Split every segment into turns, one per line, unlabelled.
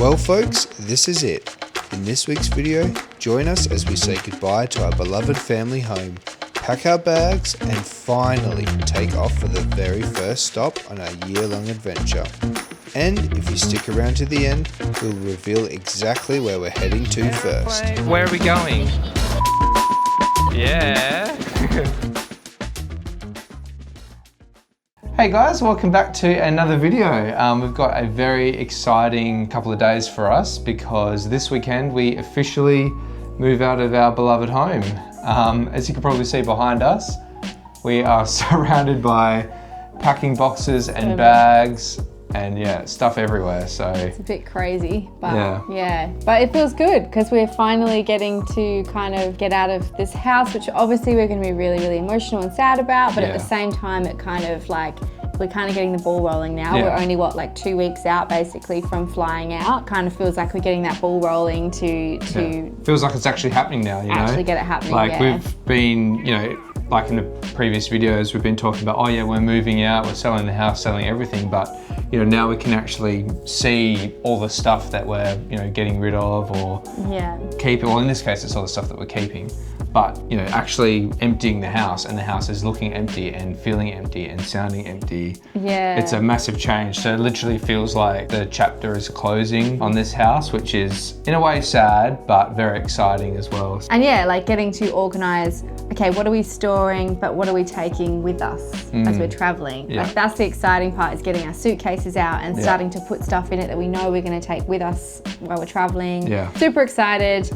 Well folks, this is it. In this week's video, join us as we say goodbye to our beloved family home, pack our bags and finally take off for the very first stop on our year-long adventure. And if you stick around to the end, we'll reveal exactly where we're heading to first.
Where are we going? Yeah. Hey guys, welcome back to another video. We've got a very exciting couple of days for us because this weekend we officially move out of our beloved home. As you can probably see behind us, we are surrounded by packing boxes and bags and yeah, stuff everywhere. So
it's a bit crazy, but yeah. But it feels good because we're finally getting to kind of get out of this house, which obviously we're going to be really, really emotional and sad about, but at the same time it kind of like, we're kind of getting the ball rolling now. We're only like 2 weeks out basically from flying out. Kind of feels like we're getting that ball rolling to
feels like it's actually happening now, you know?
Actually get it happening,
like we've been, you know, like in the previous videos, we've been talking about, oh yeah, we're moving out, we're selling the house, selling everything, but you know, now we can actually see all the stuff that we're, you know, getting rid of or keeping. Well, in this case, it's all the stuff that we're keeping, but you know, actually emptying the house and the house is looking empty and feeling empty and sounding empty.
Yeah.
It's a massive change. So it literally feels like the chapter is closing on this house, which is in a way sad, but very exciting as well.
And yeah, like getting to organize, okay, what are we storing, but what are we taking with us as we're traveling?
Yeah.
Like that's the exciting part, is getting our suitcases out and starting to put stuff in it that we know we're going to take with us while we're traveling.
Yeah.
Super excited.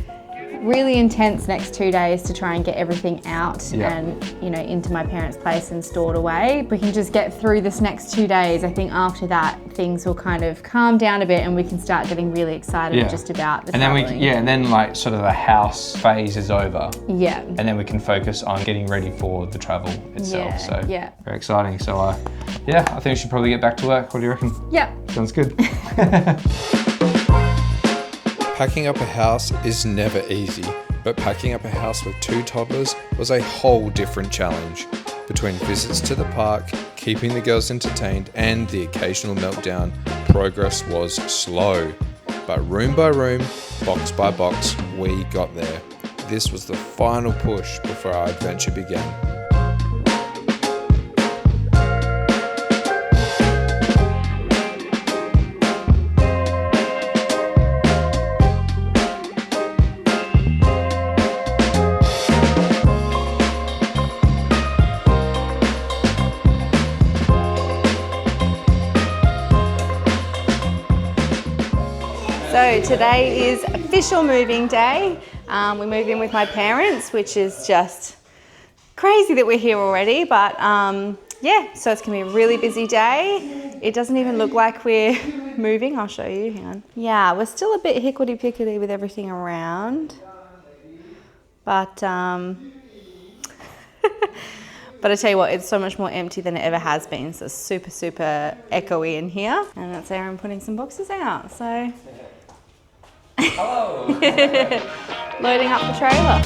Really intense next 2 days to try and get everything out and, you know, into my parents' place and stored away. We can just get through this next 2 days. I think after that, things will kind of calm down a bit and we can start getting really excited just about the traveling.
And then like sort of the house phase is over.
Yeah.
And then we can focus on getting ready for the travel itself. So very exciting. So yeah, I think we should probably get back to work. What do you reckon?
Yep.
Sounds good.
Packing up a house is never easy, but packing up a house with 2 toddlers was a whole different challenge. Between visits to the park, keeping the girls entertained, and the occasional meltdown, progress was slow. But room by room, box by box, we got there. This was the final push before our adventure began.
So today is official moving day. We moved in with my parents, which is just crazy that we're here already, but yeah, so it's gonna be a really busy day. It doesn't even look like we're moving. I'll show you, hang on. Yeah, we're still a bit hickledy-pickledy with everything around, but but I tell you what, it's so much more empty than it ever has been. So it's super, super echoey in here. And that's Aaron putting some boxes out, so.
Hello.
Loading up the trailer.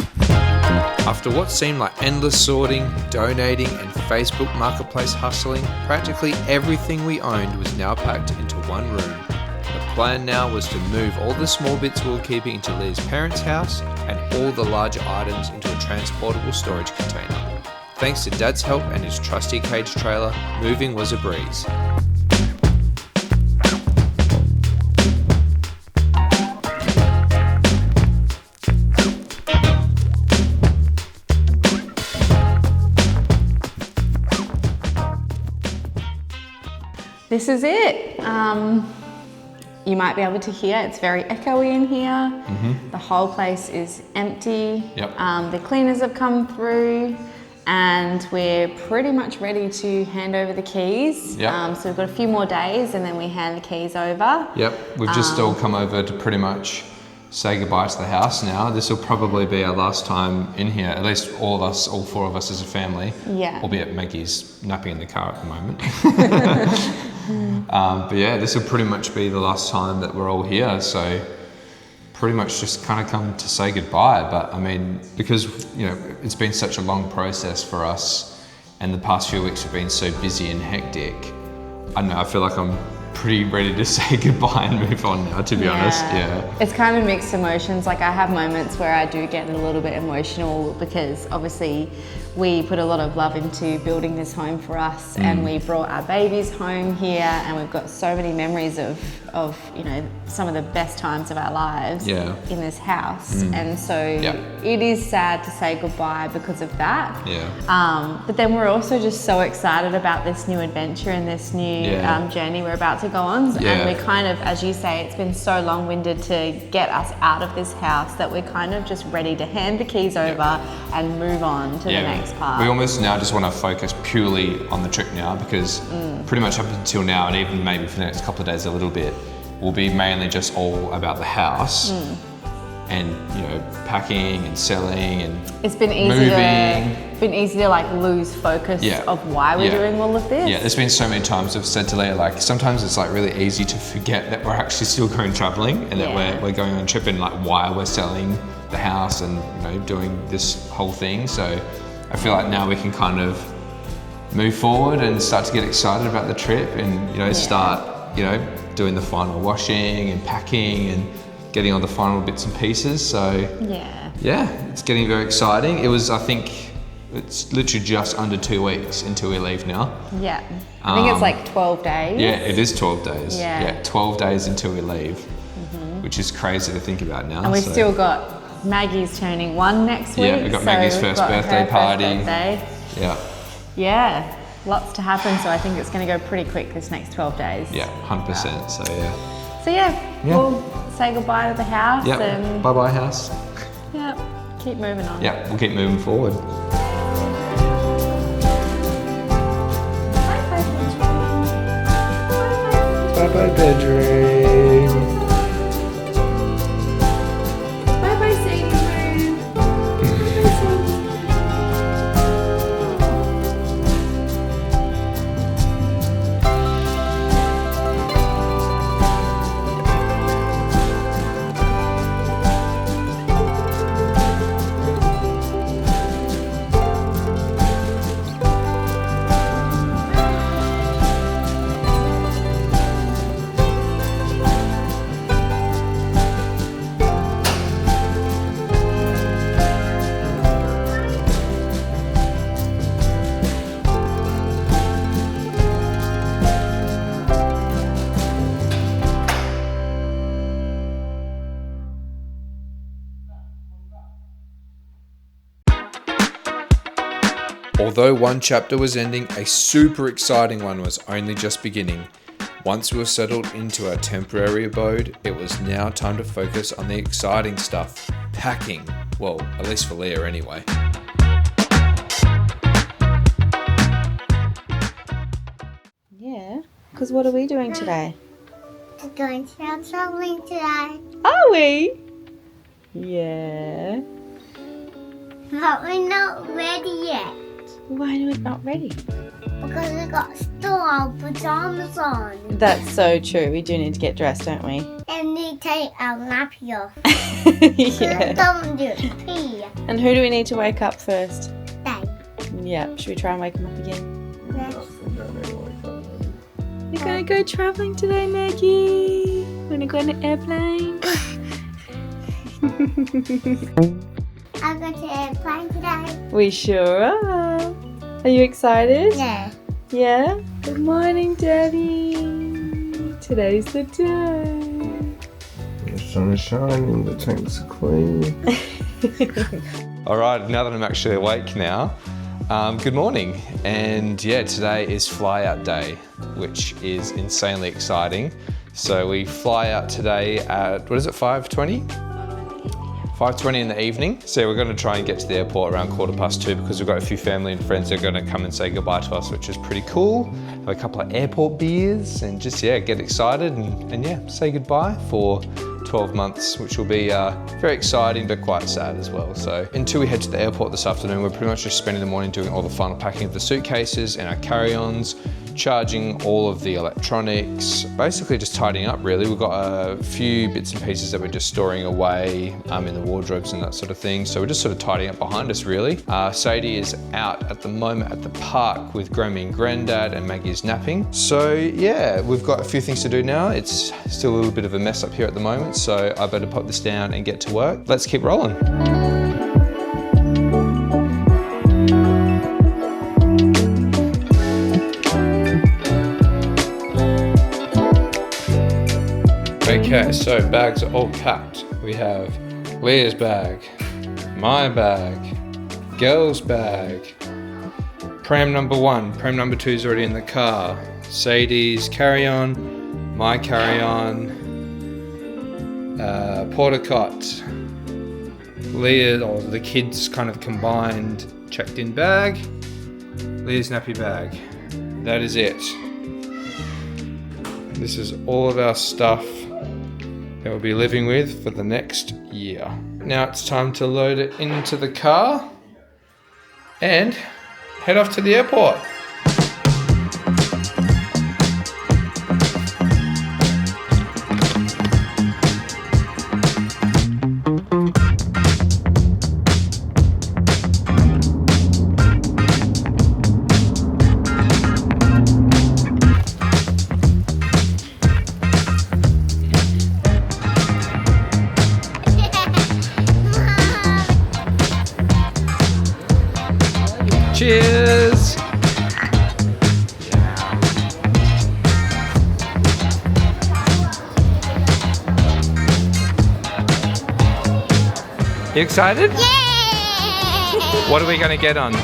After what seemed like endless sorting, donating, and Facebook Marketplace hustling, practically everything we owned was now packed into one room. The plan now was to move all the small bits we were keeping into Leah's parents' house and all the larger items into a transportable storage container. Thanks to Dad's help and his trusty cage trailer, moving was a breeze.
This is it. You might be able to hear, it's very echoey in here. The whole place is empty. The cleaners have come through and we're pretty much ready to hand over the keys. So we've got a few more days and then we hand the keys over.
We've just all come over to pretty much say goodbye to the house now. This will probably be our last time in here, at least all of us, all 4 of us as a family. Albeit Maggie's napping in the car at the moment. But yeah, this will pretty much be the last time that we're all here. So pretty much just kind of come to say goodbye. But I mean, because, you know, it's been such a long process for us and the past few weeks have been so busy and hectic, I don't know, I feel like I'm pretty ready to say goodbye and move on now, to be honest. Yeah.
It's kind of mixed emotions. Like I have moments where I do get a little bit emotional because obviously we put a lot of love into building this home for us and we brought our babies home here and we've got so many memories of you know, some of the best times of our lives in this house. And so it is sad to say goodbye because of that. But then we're also just so excited about this new adventure and this new journey we're about to go on. And we kind of, as you say, it's been so long-winded to get us out of this house that we're kind of just ready to hand the keys over and move on to the next part.
We almost now just want to focus purely on the trip now because pretty much up until now, and even maybe for the next couple of days a little bit, will be mainly just all about the house and, you know, packing and selling and
it's been easy to like lose focus of why we're doing all of this.
Yeah, there's been so many times I've said to Leah, like sometimes it's like really easy to forget that we're actually still going traveling and that we're going on a trip and like why we're selling the house and, you know, doing this whole thing. So I feel like now we can kind of move forward and start to get excited about the trip and, you know, start, you know, doing the final washing and packing and getting on the final bits and pieces. So yeah, it's getting very exciting. It was, I think, it's literally just under 2 weeks until we leave now.
Yeah, I think it's like 12 days.
Yeah, it is 12 days. Yeah, 12 days until we leave, which is crazy to think about now.
And we've still got Maggie's turning 1 next week.
Yeah, we've got Maggie's first birthday party.
Yeah, lots to happen. So I think it's going to go pretty quick this next 12 days.
Yeah, 100%. So yeah.
We'll say goodbye to the house. And
bye-bye house.
Keep moving on.
Yeah, we'll keep moving forward. Bye-bye bedroom.
Bye-bye sitting room.
Although one chapter was ending, a super exciting one was only just beginning. Once we were settled into our temporary abode, it was now time to focus on the exciting stuff, packing. Well, at least for Leah anyway.
Yeah, because what are we doing today?
We're going to go traveling today.
Are we? Yeah.
But we're not ready yet.
Why are we not ready?
Because we got still our pajamas on.
That's so true. We do need to get dressed, don't we?
And we take our nappy off.
Yeah.
Don't do pee.
And who do we need to wake up first?
Dad.
Yeah. Should we try and wake him up again?
Yes.
We're going to go traveling today, Maggie. We're going to go on an airplane.
I'm going to airplane today.
We sure are. Are you excited?
Yeah.
Yeah? Good morning, Daddy. Today's the day.
The sun is shining, the tanks are clean.
All right, now that I'm actually awake now, good morning. And yeah, today is fly out day, which is insanely exciting. So we fly out today at, 5:20? 5:20 in the evening. So we're going to try and get to the airport around 2:15 because we've got a few family and friends that are going to come and say goodbye to us, which is pretty cool. Have a couple of airport beers and just, get excited and say goodbye for 12 months, which will be very exciting but quite sad as well. So until we head to the airport this afternoon, we're pretty much just spending the morning doing all the final packing of the suitcases and our carry-ons, charging all of the electronics, basically just tidying up really. We've got a few bits and pieces that we're just storing away in the wardrobes and that sort of thing. So we're just sort of tidying up behind us really. Sadie is out at the moment at the park with Grammy and Granddad, and Maggie is napping. So yeah, we've got a few things to do now. It's still a little bit of a mess up here at the moment, so I better pop this down and get to work. Let's keep rolling. Okay, so bags are all packed. We have Leah's bag, my bag, girl's bag, pram number 1, pram number 2 is already in the car, Sadie's carry-on, my carry-on, porta cot, Leah, or the kids kind of combined checked in bag, Leah's nappy bag. That is it. This is all of our stuff that we'll be living with for the next year. Now it's time to load it into the car and head off to the airport. Cheers! You excited?
Yeah!
What are we going to get on?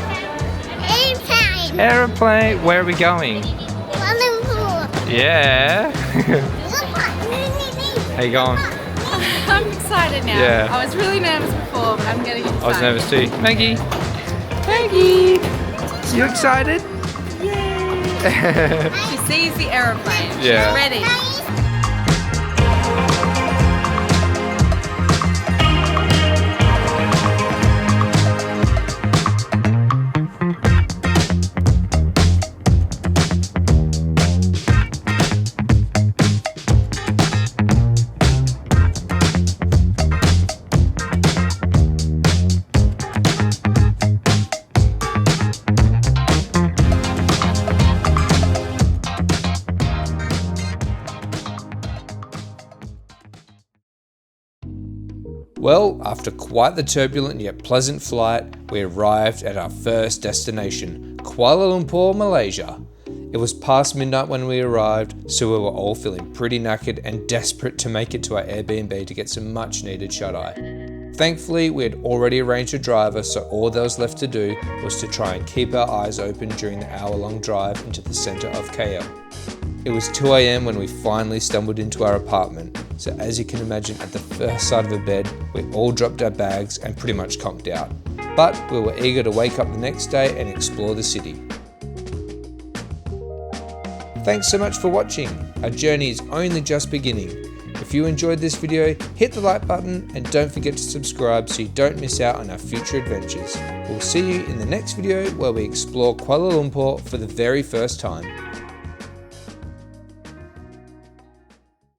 Airplane!
Aeroplane. Where are we going?
Kuala Lumpur!
Yeah. How you going?
I'm excited now.
Yeah.
I was really nervous before, but I'm getting excited.
I was nervous too. Maggie. Maggie. You excited?
Yay! She sees the aeroplane.
Yeah.
She's ready.
Well, after quite the turbulent yet pleasant flight, we arrived at our first destination, Kuala Lumpur, Malaysia. It was past midnight when we arrived, so we were all feeling pretty knackered and desperate to make it to our Airbnb to get some much needed shut-eye. Thankfully, we had already arranged a driver, so all that was left to do was to try and keep our eyes open during the hour-long drive into the centre of KL. It was 2 AM when we finally stumbled into our apartment, so as you can imagine, at the first sight of a bed, we all dropped our bags and pretty much conked out. But we were eager to wake up the next day and explore the city. Thanks so much for watching. Our journey is only just beginning. If you enjoyed this video, hit the like button and don't forget to subscribe so you don't miss out on our future adventures. We'll see you in the next video where we explore Kuala Lumpur for the very first time.